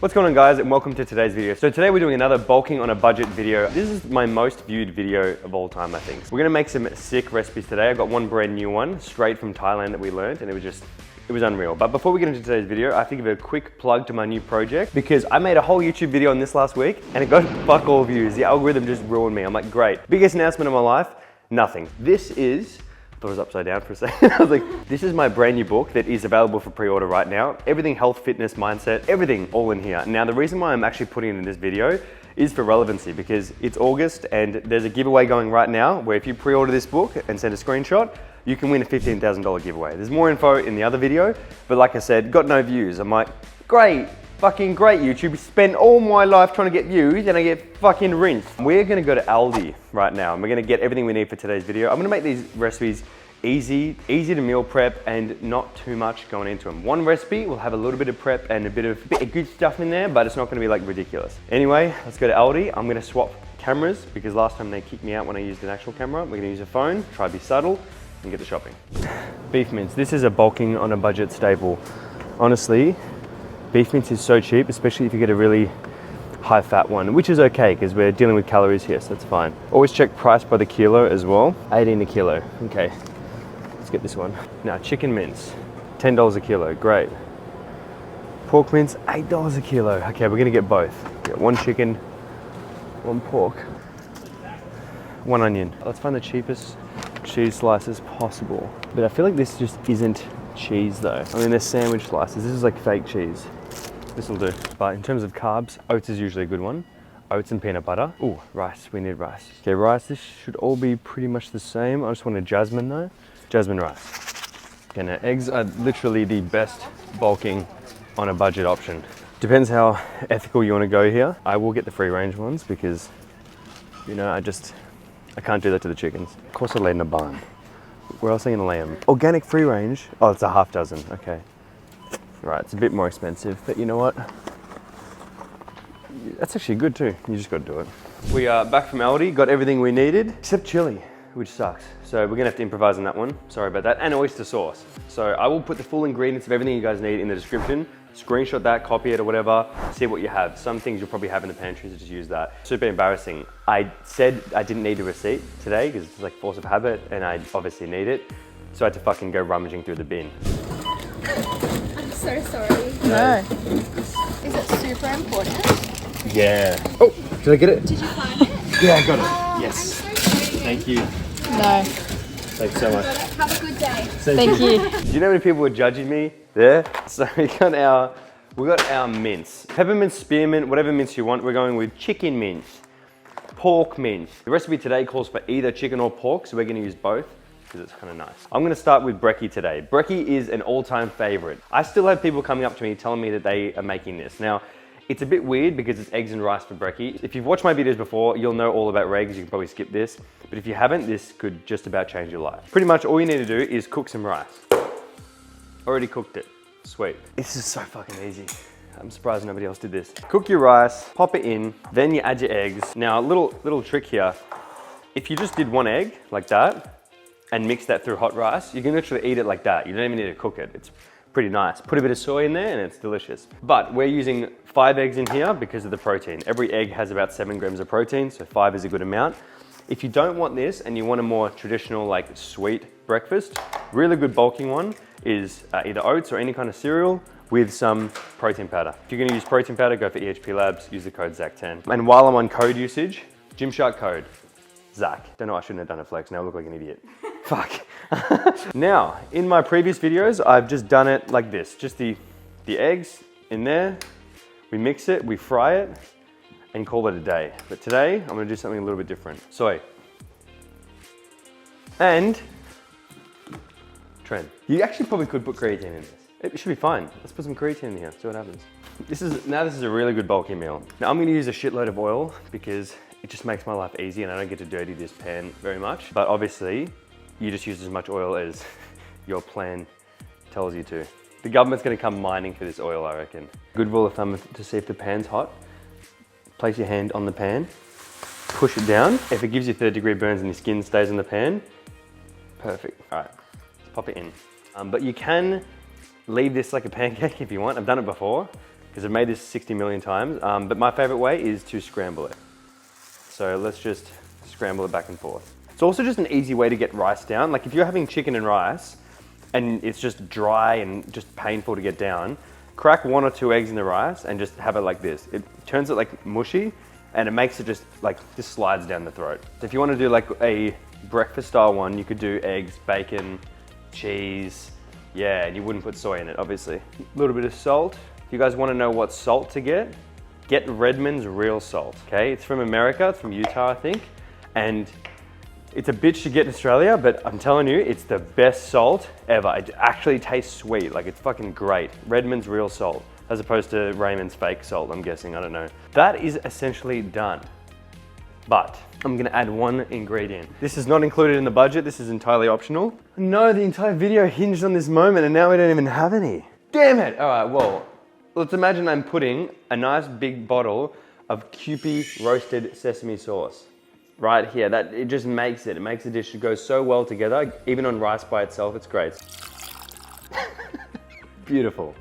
What's going on, guys, and welcome to today's video. So today we're doing another bulking on a budget video. This is my most viewed video of all time, I think. We're gonna make some sick recipes today. I got one brand new one straight from Thailand that we learned, and it was unreal. But before we get into today's video, I have to give a quick plug to my new project because I made a whole YouTube video on this last week and it got fuck all views. The algorithm just ruined me. I'm like, great. Biggest announcement of my life, nothing. This is, I thought it was upside down for a second. I was like, this is my brand new book that is available for pre-order right now. Everything health, fitness, mindset, everything all in here. Now, the reason why I'm actually putting it in this video is for relevancy because it's August and there's a giveaway going right now where if you pre-order this book and send a screenshot, you can win a $15,000 giveaway. There's more info in the other video, but like I said, got no views. I'm like, great, fucking great YouTube. Spend all my life trying to get views and I get fucking rinsed. We're gonna go to Aldi right now and we're gonna get everything we need for today's video. I'm gonna make these recipes easy to meal prep and not too much going into them. One recipe will have a little bit of prep and a bit of good stuff in there, but it's not gonna be like ridiculous. Anyway, let's go to Aldi. I'm gonna swap cameras because last time they kicked me out when I used an actual camera. We're gonna use a phone, try to be subtle, and get the shopping. Beef mince. This is a bulking on a budget staple. Honestly, beef mince is so cheap, especially if you get a really high fat one, which is okay because we're dealing with calories here, so that's fine. Always check price by the kilo as well. 18 a kilo. Okay, let's get this one. Now, chicken mince, $10 a kilo. Great. Pork mince, $8 a kilo. Okay, we're gonna get both. Get one chicken, one pork, one onion. Let's find the cheapest cheese slices possible. But I feel like this just isn't cheese though. I mean, they're sandwich slices. This is like fake cheese. This will do. But in terms of carbs, oats is usually a good one. Oats and peanut butter. Ooh, rice, we need rice. Okay, rice, this should all be pretty much the same. I just want a jasmine though. Jasmine rice. Okay, now eggs are literally the best bulking on a budget option. Depends how ethical you want to go here. I will get the free range ones because, you know, I can't do that to the chickens. Of course I lay in a barn. Where else are you gonna lay them? Organic free range. Oh, it's a half dozen, okay. Right, it's a bit more expensive, but you know what? That's actually good too. You just gotta do it. We are back from Aldi, got everything we needed, except chili, which sucks. So we're gonna have to improvise on that one. Sorry about that, and oyster sauce. So I will put the full ingredients of everything you guys need in the description. Screenshot that, copy it or whatever, see what you have. Some things you'll probably have in the pantry, so just use that. Super embarrassing. I said I didn't need a receipt today because it's like force of habit and I obviously need it. So I had to fucking go rummaging through the bin. I'm so sorry. No. Is it super important? Yeah. Oh, did I get it? Did you find it? Yeah, I got it. Oh, Yes. I'm so sorry. Thank you. No. Thanks so much. Have a good day. Thank you. Do you know how many people were judging me there? So we got our mince. Peppermint, spearmint, whatever mince you want. We're going with chicken mince, pork mince. The recipe today calls for either chicken or pork, so we're gonna use both because it's kind of nice. I'm gonna start with brekkie today. Brekkie is an all-time favorite. I still have people coming up to me telling me that they are making this. Now, it's a bit weird because it's eggs and rice for brekkie. If you've watched my videos before, you'll know all about regs. You can probably skip this. But if you haven't, this could just about change your life. Pretty much all you need to do is cook some rice. Already cooked it. Sweet. This is so fucking easy. I'm surprised nobody else did this. Cook your rice, pop it in, then you add your eggs. Now, a little trick here. If you just did one egg like that and mix that through hot rice, you can literally eat it like that. You don't even need to cook it. It's pretty nice. Put a bit of soy in there and it's delicious. But we're using 5 eggs in here because of the protein. Every egg has about 7 grams of protein, so 5 is a good amount. If you don't want this and you want a more traditional, like sweet breakfast, really good bulking one is either oats or any kind of cereal with some protein powder. If you're gonna use protein powder, go for EHP Labs, use the code ZAC10. And while I'm on code usage, Gymshark code, Zac. Don't know, I shouldn't have done a flex, now I look like an idiot. Fuck. Now, in my previous videos, I've just done it like this. Just the eggs in there, we mix it, we fry it, and call it a day. But today, I'm gonna do something a little bit different. Soy. And trend. You actually probably could put creatine in this. It should be fine. Let's put some creatine in here, see what happens. This is a really good bulky meal. Now I'm gonna use a shitload of oil because it just makes my life easy and I don't get to dirty this pan very much. But obviously, you just use as much oil as your plan tells you to. The government's gonna come mining for this oil, I reckon. Good rule of thumb to see if the pan's hot. Place your hand on the pan, push it down. If it gives you 3rd-degree burns and your skin stays in the pan, perfect. All right, let's pop it in. But you can leave this like a pancake if you want. I've done it before. because I've made this 60 million times, but my favorite way is to scramble it. So let's just scramble it back and forth. It's also just an easy way to get rice down. Like if you're having chicken and rice and it's just dry and just painful to get down, crack 1 or 2 eggs in the rice and just have it like this. It turns it like mushy and it makes it just like, this slides down the throat. So if you want to do like a breakfast style one, you could do eggs, bacon, cheese, yeah, and you wouldn't put soy in it, obviously. A little bit of salt. If you guys want to know what salt to get Redmond's real salt, okay? It's from America, it's from Utah, I think. And it's a bitch to get in Australia, but I'm telling you, it's the best salt ever. It actually tastes sweet, like it's fucking great. Redmond's real salt, as opposed to Raymond's fake salt, I'm guessing, I don't know. That is essentially done. But I'm gonna add one ingredient. This is not included in the budget, this is entirely optional. No, the entire video hinged on this moment and now we don't even have any. Damn it! All right, well, let's imagine I'm putting a nice big bottle of Kewpie roasted sesame sauce right here. That it just makes it. It makes the dish go so well together. Even on rice by itself, it's great. Beautiful.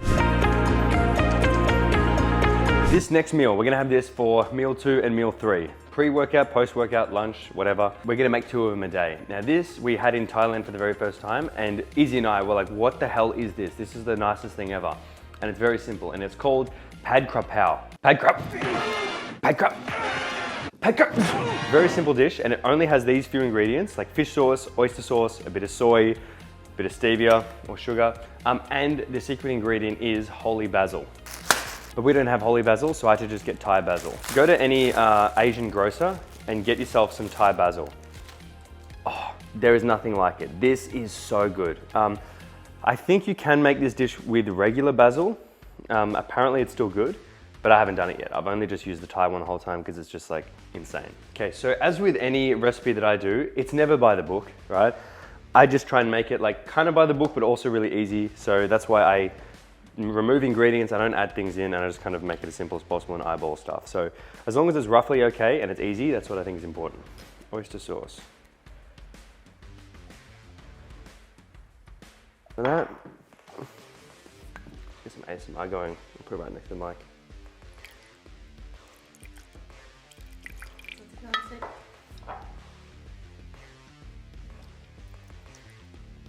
This next meal, we're gonna have this for meal 2 and meal 3. Pre-workout, post-workout, lunch, whatever. We're gonna make 2 of them a day. Now this, we had in Thailand for the very first time, and Izzy and I were like, what the hell is this? This is the nicest thing ever. And it's very simple, and it's called Pad Krap Pao. Pad Krap. Pad Krap. Pad Krap. Very simple dish, and it only has these few ingredients, like fish sauce, oyster sauce, a bit of soy, a bit of stevia or sugar, and the secret ingredient is holy basil. But we don't have holy basil, so I had to just get Thai basil. Go to any Asian grocer and get yourself some Thai basil. Oh, there is nothing like it. This is so good. I think you can make this dish with regular basil. Apparently it's still good, but I haven't done it yet. I've only just used the Thai one the whole time because it's just like insane. Okay, so as with any recipe that I do, it's never by the book, right? I just try and make it like kind of by the book, but also really easy. So that's why I remove ingredients, I don't add things in, and I just kind of make it as simple as possible and eyeball stuff. So as long as it's roughly okay and it's easy, that's what I think is important. Oyster sauce. And that, get some ASMR going. I'll put it right next to the mic.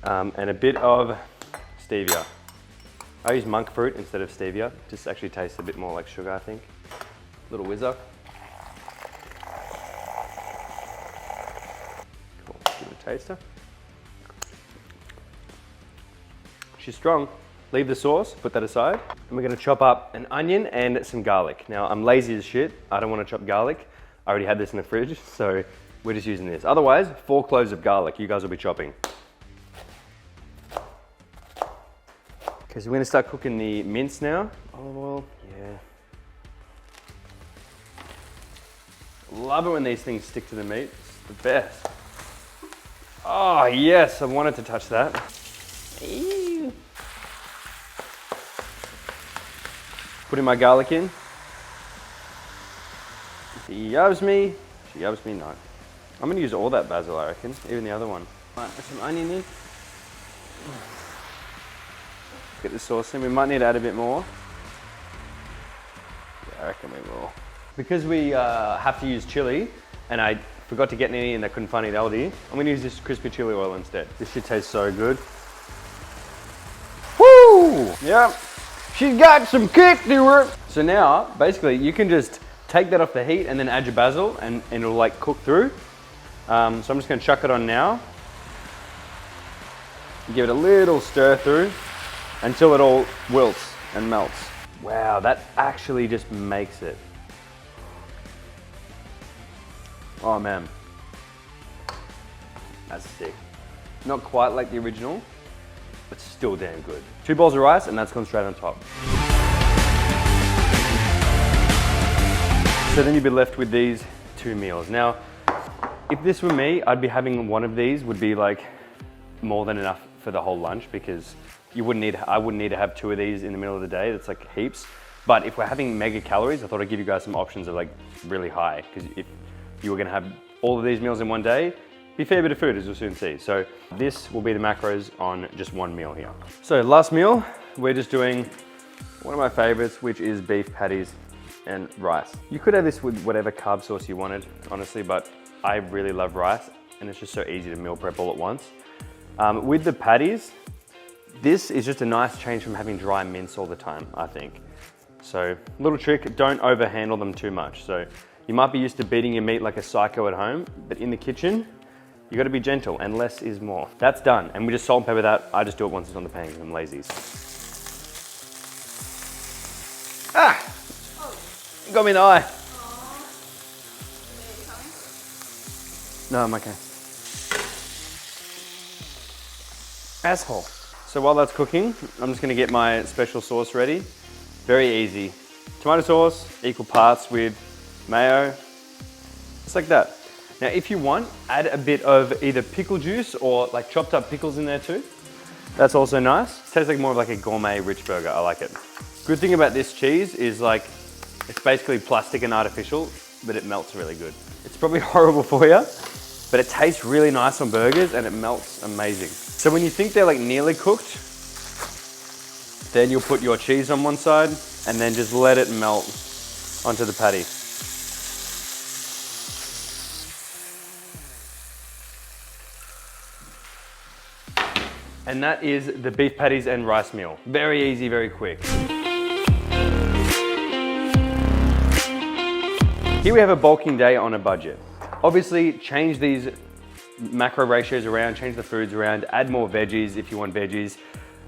And a bit of stevia. I use monk fruit instead of stevia. Just actually tastes a bit more like sugar, I think. Little whizzer. Cool, give it a taster. She's strong. Leave the sauce, put that aside. And we're gonna chop up an onion and some garlic. Now, I'm lazy as shit. I don't wanna chop garlic. I already had this in the fridge, so we're just using this. Otherwise, 4 cloves of garlic you guys will be chopping. Okay, so we're gonna start cooking the mince now. Olive oil, yeah. Love it when these things stick to the meat. It's the best. Oh yes, I wanted to touch that. Ew. Putting my garlic in. She loves me. She loves me not. I'm gonna use all that basil, I reckon, even the other one. Right, put some onion in. Get the sauce in. We might need to add a bit more. Yeah, I reckon we will. Because we have to use chili, and I forgot to get any and I couldn't find it at Aldi, I'm gonna use this crispy chili oil instead. This should taste so good. Woo! Yep. She's got some kick to her. So now, basically, you can just take that off the heat and then add your basil and it'll like cook through. So I'm just gonna chuck it on now. Give it a little stir through until it all wilts and melts. Wow, that actually just makes it. Oh man, that's sick. Not quite like the original, but still damn good. 2 bowls of rice and that's gone straight on top. So then you'd be left with these 2 meals. Now, if this were me, I'd be having one of these would be like more than enough for the whole lunch because I wouldn't need to have 2 of these in the middle of the day. That's like heaps. But if we're having mega calories, I thought I'd give you guys some options that are like really high. Because if you were gonna have all of these meals in one day, be a fair bit of food, as you'll soon see. So this will be the macros on just one meal here. So last meal, we're just doing one of my favorites, which is beef patties and rice. You could have this with whatever carb sauce you wanted, honestly, but I really love rice and it's just so easy to meal prep all at once. With the patties, this is just a nice change from having dry mince all the time, I think. So, little trick, don't overhandle them too much. So, you might be used to beating your meat like a psycho at home, but in the kitchen, you gotta be gentle and less is more. That's done, and we just salt and pepper that. I just do it once it's on the pan because I'm lazy. Ah! Got me in the eye. No, I'm okay. Asshole. So while that's cooking, I'm just gonna get my special sauce ready. Very easy. Tomato sauce, equal parts with mayo, just like that. Now, if you want, add a bit of either pickle juice or like chopped up pickles in there too. That's also nice. It tastes like more of like a gourmet rich burger. I like it. Good thing about this cheese is like, it's basically plastic and artificial, but it melts really good. It's probably horrible for you, but it tastes really nice on burgers and it melts amazing. So when you think they're like nearly cooked, then you'll put your cheese on one side and then just let it melt onto the patty. And that is the beef patties and rice meal. Very easy, very quick. Here we have a bulking day on a budget. Obviously, change these macro ratios around, change the foods around, add more veggies if you want veggies.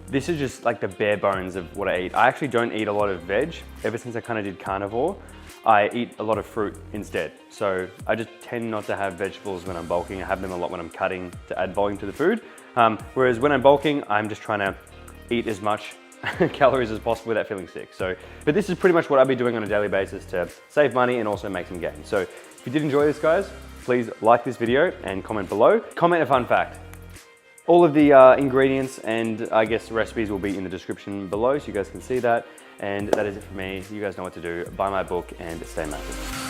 This is just like the bare bones of what I eat. I actually don't eat a lot of veg. Ever since I kind of did carnivore, I eat a lot of fruit instead. So I just tend not to have vegetables when I'm bulking. I have them a lot when I'm cutting to add volume to the food. Whereas when I'm bulking, I'm just trying to eat as much calories as possible without feeling sick. But this is pretty much what I'll be doing on a daily basis to save money and also make some gains. So if you did enjoy this, guys, please like this video and comment below. Comment a fun fact. All of the ingredients and I guess recipes will be in the description below so you guys can see that. And that is it for me. You guys know what to do. Buy my book and stay massive.